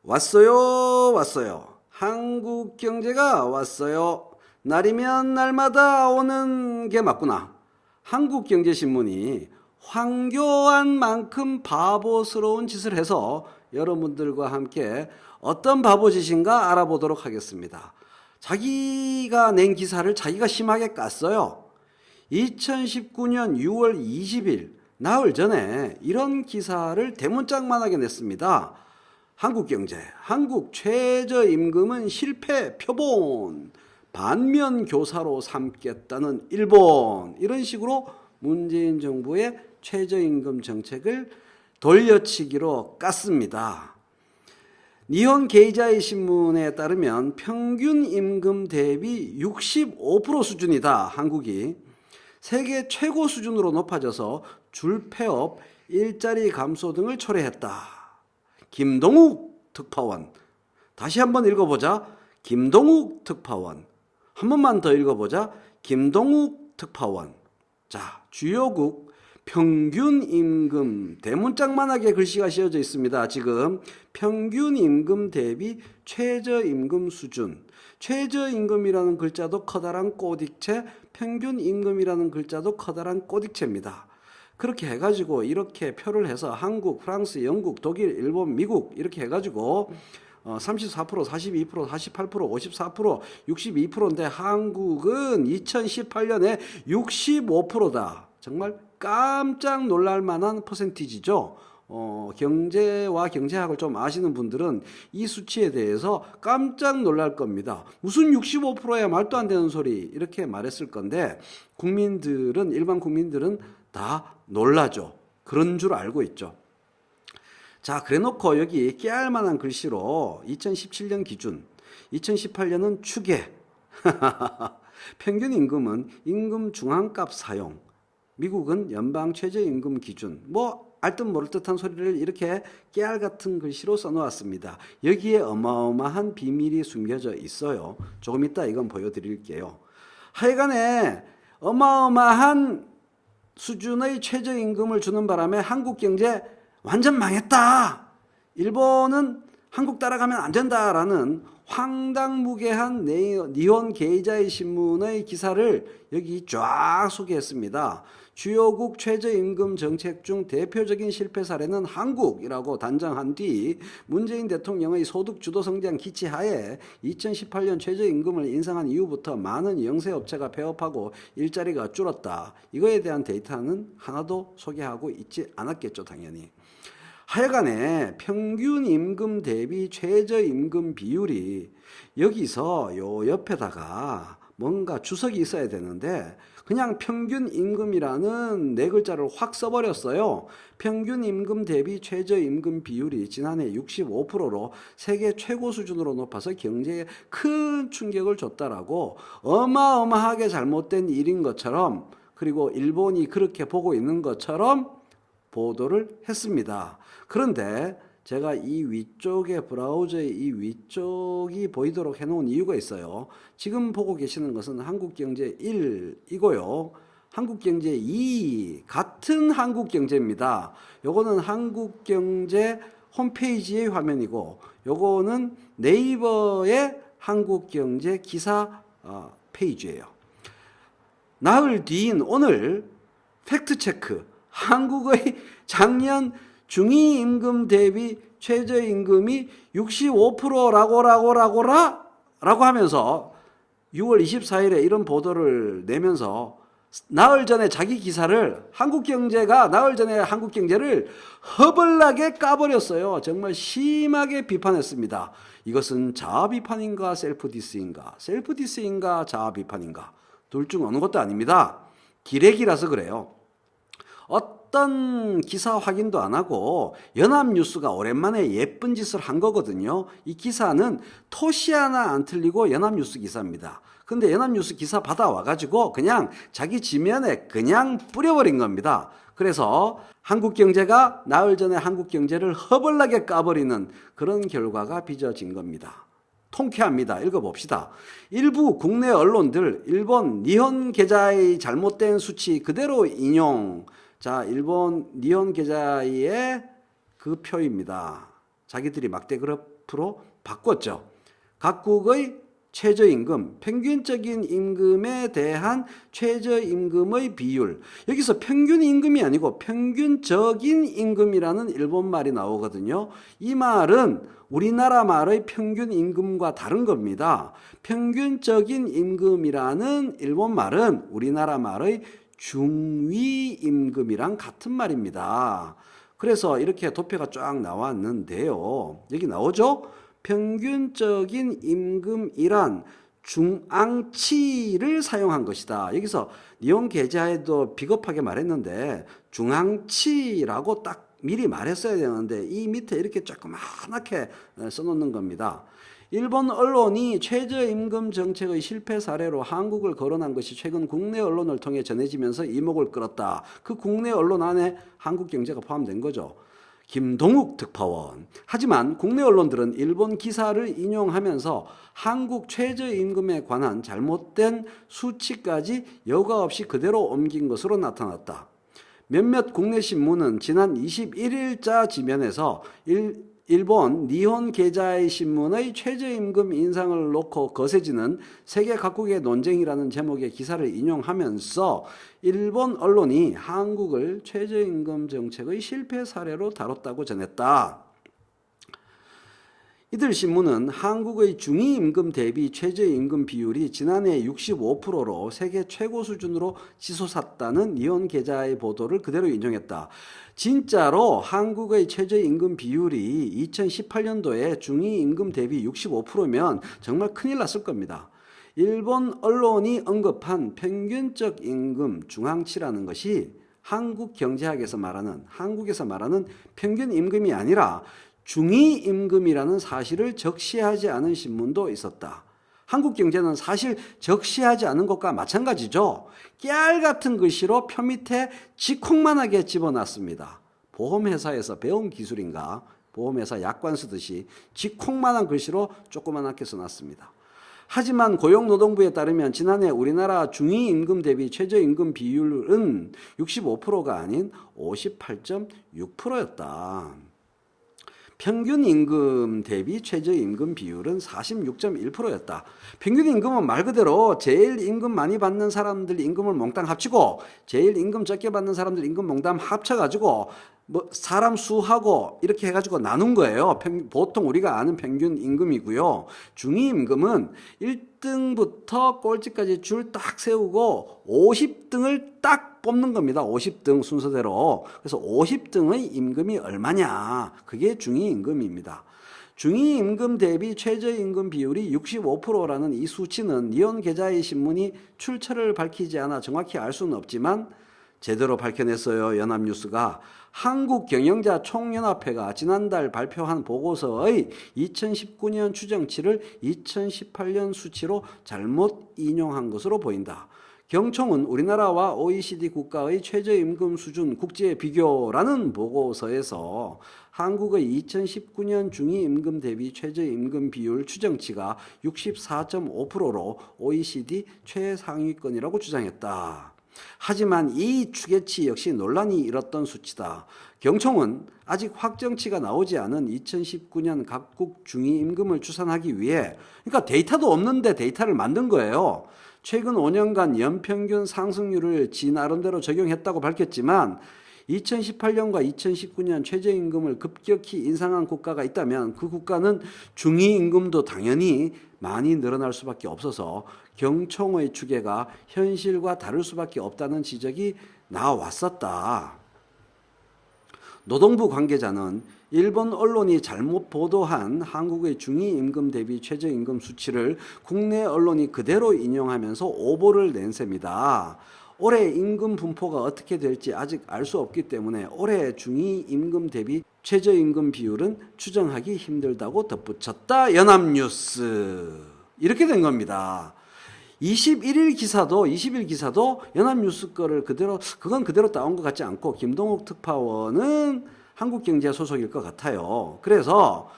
왔어요, 왔어요. 한국 경제가 왔어요. 날이면 날마다 오는 게 맞구나. 한국경제신문이 황교안 만큼 바보스러운 짓을 해서 여러분들과 함께 어떤 바보짓인가 알아보도록 하겠습니다. 자기가 낸 기사를 자기가 심하게 깠어요. 2019년 6월 20일 나흘 전에 이런 기사를 대문짝만하게 냈습니다. 한국경제, 한국 최저임금은 실패 표본, 반면교사로 삼겠다는 일본, 이런 식으로 문재인 정부의 최저임금 정책을 돌려치기로 깠습니다. 니혼 게이자이 신문에 따르면 평균 임금 대비 65% 수준이다. 한국이 세계 최고 수준으로 높아져서 줄폐업, 일자리 감소 등을 초래했다. 김동욱 특파원, 다시 한번 읽어보자. 김동욱 특파원, 한 번만 더 읽어보자. 김동욱 특파원. 자, 주요국 평균 임금, 대문짝만하게 글씨가 씌어져 있습니다. 지금 평균 임금 대비 최저임금 수준, 최저임금이라는 글자도 커다란 꼬딕체, 평균 임금이라는 글자도 커다란 꼬딕체입니다. 그렇게 해가지고 이렇게 표를 해서 한국, 프랑스, 영국, 독일, 일본, 미국 이렇게 해가지고 34%, 42%, 48%, 54%, 62%인데 한국은 2018년에 65%다. 정말 깜짝 놀랄 만한 퍼센티지죠. 경제와 경제학을 좀 아시는 분들은 이 수치에 대해서 깜짝 놀랄 겁니다. 무슨 65%야 말도 안 되는 소리 이렇게 말했을 건데 국민들은, 일반 국민들은 다 놀라죠. 그런 줄 알고 있죠. 자, 그래 놓고 여기 깨알 만한 글씨로 2017년 기준, 2018년은 추계, 평균 임금은 임금 중앙값 사용, 미국은 연방 최저임금 기준, 뭐 알듯 모를 듯한 소리를 이렇게 깨알 같은 글씨로 써놓았습니다. 여기에 어마어마한 비밀이 숨겨져 있어요. 조금 이따 이건 보여드릴게요. 하여간에 어마어마한 수준의 최저임금을 주는 바람에 한국 경제 완전 망했다. 일본은 한국 따라가면 안 된다라는 황당무계한 니혼 게이자이 신문의 기사를 여기 쫙 소개했습니다. 주요국 최저임금 정책 중 대표적인 실패 사례는 한국이라고 단정한 뒤 문재인 대통령의 소득 주도 성장 기치하에 2018년 최저임금을 인상한 이후부터 많은 영세업체가 폐업하고 일자리가 줄었다. 이거에 대한 데이터는 하나도 소개하고 있지 않았겠죠, 당연히. 하여간에 평균 임금 대비 최저임금 비율이 여기서 요 옆에다가 뭔가 주석이 있어야 되는데 그냥 평균 임금이라는 네 글자를 확 써버렸어요. 평균 임금 대비 최저임금 비율이 지난해 65%로 세계 최고 수준으로 높아서 경제에 큰 충격을 줬다라고 어마어마하게 잘못된 일인 것처럼, 그리고 일본이 그렇게 보고 있는 것처럼 보도를 했습니다. 그런데 제가 이 위쪽에, 브라우저의 이 위쪽이 보이도록 해놓은 이유가 있어요. 지금 보고 계시는 것은 한국경제 1이고요. 한국경제 2, 같은 한국경제입니다. 요거는 한국경제 홈페이지의 화면이고 요거는 네이버의 한국경제 기사 페이지예요. 나흘 뒤인 오늘 팩트체크, 한국의 작년 중위임금 대비 최저임금이 65%라고 하면서 6월 24일에 이런 보도를 내면서 나흘 전에 자기 기사를, 한국경제가 나흘 전에 한국경제를 허벌나게 까버렸어요. 정말 심하게 비판했습니다. 이것은 자아비판인가 셀프디스인가? 셀프디스인가 자아비판인가? 둘 중 어느 것도 아닙니다. 기레기라서 그래요. 어떤 기사 확인도 안 하고 연합뉴스가 오랜만에 예쁜 짓을 한 거거든요. 이 기사는 토시 하나 안 틀리고 연합뉴스 기사입니다. 근데 연합뉴스 기사 받아와가지고 그냥 자기 지면에 그냥 뿌려버린 겁니다. 그래서 한국경제가 나흘 전에 한국경제를 허벌나게 까버리는 그런 결과가 빚어진 겁니다. 통쾌합니다. 읽어봅시다. 일부 국내 언론들 일본 니혼 게이자이 잘못된 수치 그대로 인용. 자, 일본 니혼 게이자이의 그 표입니다. 자기들이 막대 앞으로 바꿨죠. 각국의 최저임금, 평균적인 임금에 대한 최저임금의 비율. 여기서 평균임금이 아니고 평균적인 임금이라는 일본 말이 나오거든요. 이 말은 우리나라 말의 평균임금과 다른 겁니다. 평균적인 임금이라는 일본 말은 우리나라 말의 중위임금이랑 같은 말입니다. 그래서 이렇게 도표가 쫙 나왔는데요. 여기 나오죠? 평균적인 임금이란 중앙치를 사용한 것이다. 여기서 니혼 계좌에도 비겁하게 말했는데 중앙치라고 딱 미리 말했어야 되는데 이 밑에 이렇게 조그맣게 써놓는 겁니다. 일본 언론이 최저임금 정책의 실패 사례로 한국을 거론한 것이 최근 국내 언론을 통해 전해지면서 이목을 끌었다. 그 국내 언론 안에 한국경제가 포함된 거죠. 김동욱 특파원. 하지만 국내 언론들은 일본 기사를 인용하면서 한국 최저임금에 관한 잘못된 수치까지 여과 없이 그대로 옮긴 것으로 나타났다. 몇몇 국내 신문은 지난 21일자 지면에서 일본 니혼 계좌이 신문의 최저임금 인상을 놓고 거세지는 세계 각국의 논쟁이라는 제목의 기사를 인용하면서 일본 언론이 한국을 최저임금 정책의 실패 사례로 다뤘다고 전했다. 이들 신문은 한국의 중위임금 대비 최저임금 비율이 지난해 65%로 세계 최고 수준으로 치솟았다는 니혼 계좌의 보도를 그대로 인용했다. 진짜로 한국의 최저임금 비율이 2018년도에 중위임금 대비 65%면 정말 큰일 났을 겁니다. 일본 언론이 언급한 평균적 임금 중앙치라는 것이 한국에서 말하는 평균 임금이 아니라 중위임금이라는 사실을 적시하지 않은 신문도 있었다. 한국경제는 사실 적시하지 않은 것과 마찬가지죠. 깨알 같은 글씨로 표 밑에 지콩만하게 집어놨습니다. 보험회사에서 배운 기술인가? 보험회사 약관 쓰듯이 지콩만한 글씨로 조그맣게 써놨습니다. 하지만 고용노동부에 따르면 지난해 우리나라 중위임금 대비 최저임금 비율은 65%가 아닌 58.6%였다. 평균임금 대비 최저임금 비율은 46.1%였다. 평균임금은 말 그대로 제일 임금 많이 받는 사람들 임금을 몽땅 합치고 제일 임금 적게 받는 사람들 임금 몽땅 합쳐가지고 사람 수하고 이렇게 해가지고 나눈 거예요. 보통 우리가 아는 평균 임금이고요. 중위임금은 1등부터 꼴찌까지 줄 딱 세우고 50등을 딱 뽑는 겁니다. 50등 순서대로. 그래서 50등의 임금이 얼마냐. 그게 중위임금입니다. 중위임금 대비 최저임금 비율이 65%라는 이 수치는 니혼 계좌의 신문이 출처를 밝히지 않아 정확히 알 수는 없지만 제대로 밝혀냈어요. 연합뉴스가. 한국경영자총연합회가 지난달 발표한 보고서의 2019년 추정치를 2018년 수치로 잘못 인용한 것으로 보인다. 경총은 우리나라와 OECD 국가의 최저임금 수준 국제 비교라는 보고서에서 한국의 2019년 중위임금 대비 최저임금 비율 추정치가 64.5%로 OECD 최상위권이라고 주장했다. 하지만 이 추계치 역시 논란이 일었던 수치다. 경총은 아직 확정치가 나오지 않은 2019년 각국 중위임금을 추산하기 위해 그러니까 데이터도 없는데 데이터를 만든 거예요. 최근 5년간 연평균 상승률을 지 나름대로 적용했다고 밝혔지만 2018년과 2019년 최저임금을 급격히 인상한 국가가 있다면 그 국가는 중위임금도 당연히 많이 늘어날 수밖에 없어서 경총의 추계가 현실과 다를 수밖에 없다는 지적이 나왔었다. 노동부 관계자는 일본 언론이 잘못 보도한 한국의 중위임금 대비 최저임금 수치를 국내 언론이 그대로 인용하면서 오보를 낸 셈이다. 올해 임금 분포가 어떻게 될지 아직 알 수 없기 때문에 올해 중위임금 대비 최저임금 비율은 추정하기 힘들다고 덧붙였다. 연합뉴스. 이렇게 된 겁니다. 20일 기사도 연합뉴스 거를 그건 그대로 따온 것 같지 않고 김동욱 특파원은 한국경제 소속일 것 같아요. 그래서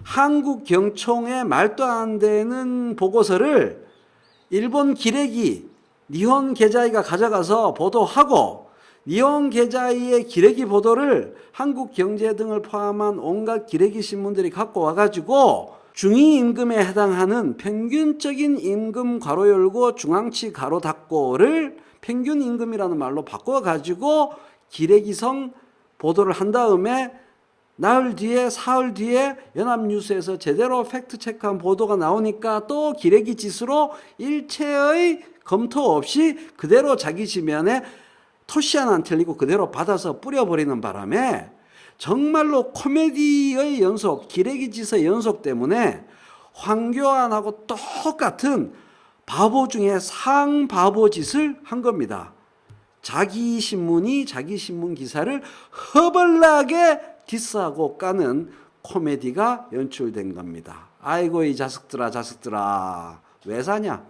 한국경총의 말도 안 되는 보고서를 일본 기레기 니혼 계좌이가 가져가서 보도하고 니온 계좌의 기레기 보도를 한국경제 등을 포함한 온갖 기레기 신문들이 갖고 와가지고 중위임금에 해당하는 평균적인 임금 괄호 열고 중앙치 괄호 닫고를 평균임금이라는 말로 바꿔가지고 기레기성 보도를 한 다음에 나흘 뒤에 사흘 뒤에 연합뉴스에서 제대로 팩트체크한 보도가 나오니까 또 기레기 짓으로 일체의 검토 없이 그대로 자기 지면에 토시 하나 안 틀리고 그대로 받아서 뿌려버리는 바람에 정말로 코미디의 연속, 기레기 짓의 연속 때문에 황교안하고 똑같은 바보 중에 상바보 짓을 한 겁니다. 자기 신문이 자기 신문 기사를 허벌나게 디스하고 까는 코미디가 연출된 겁니다. 아이고 이 자식들아 왜 사냐?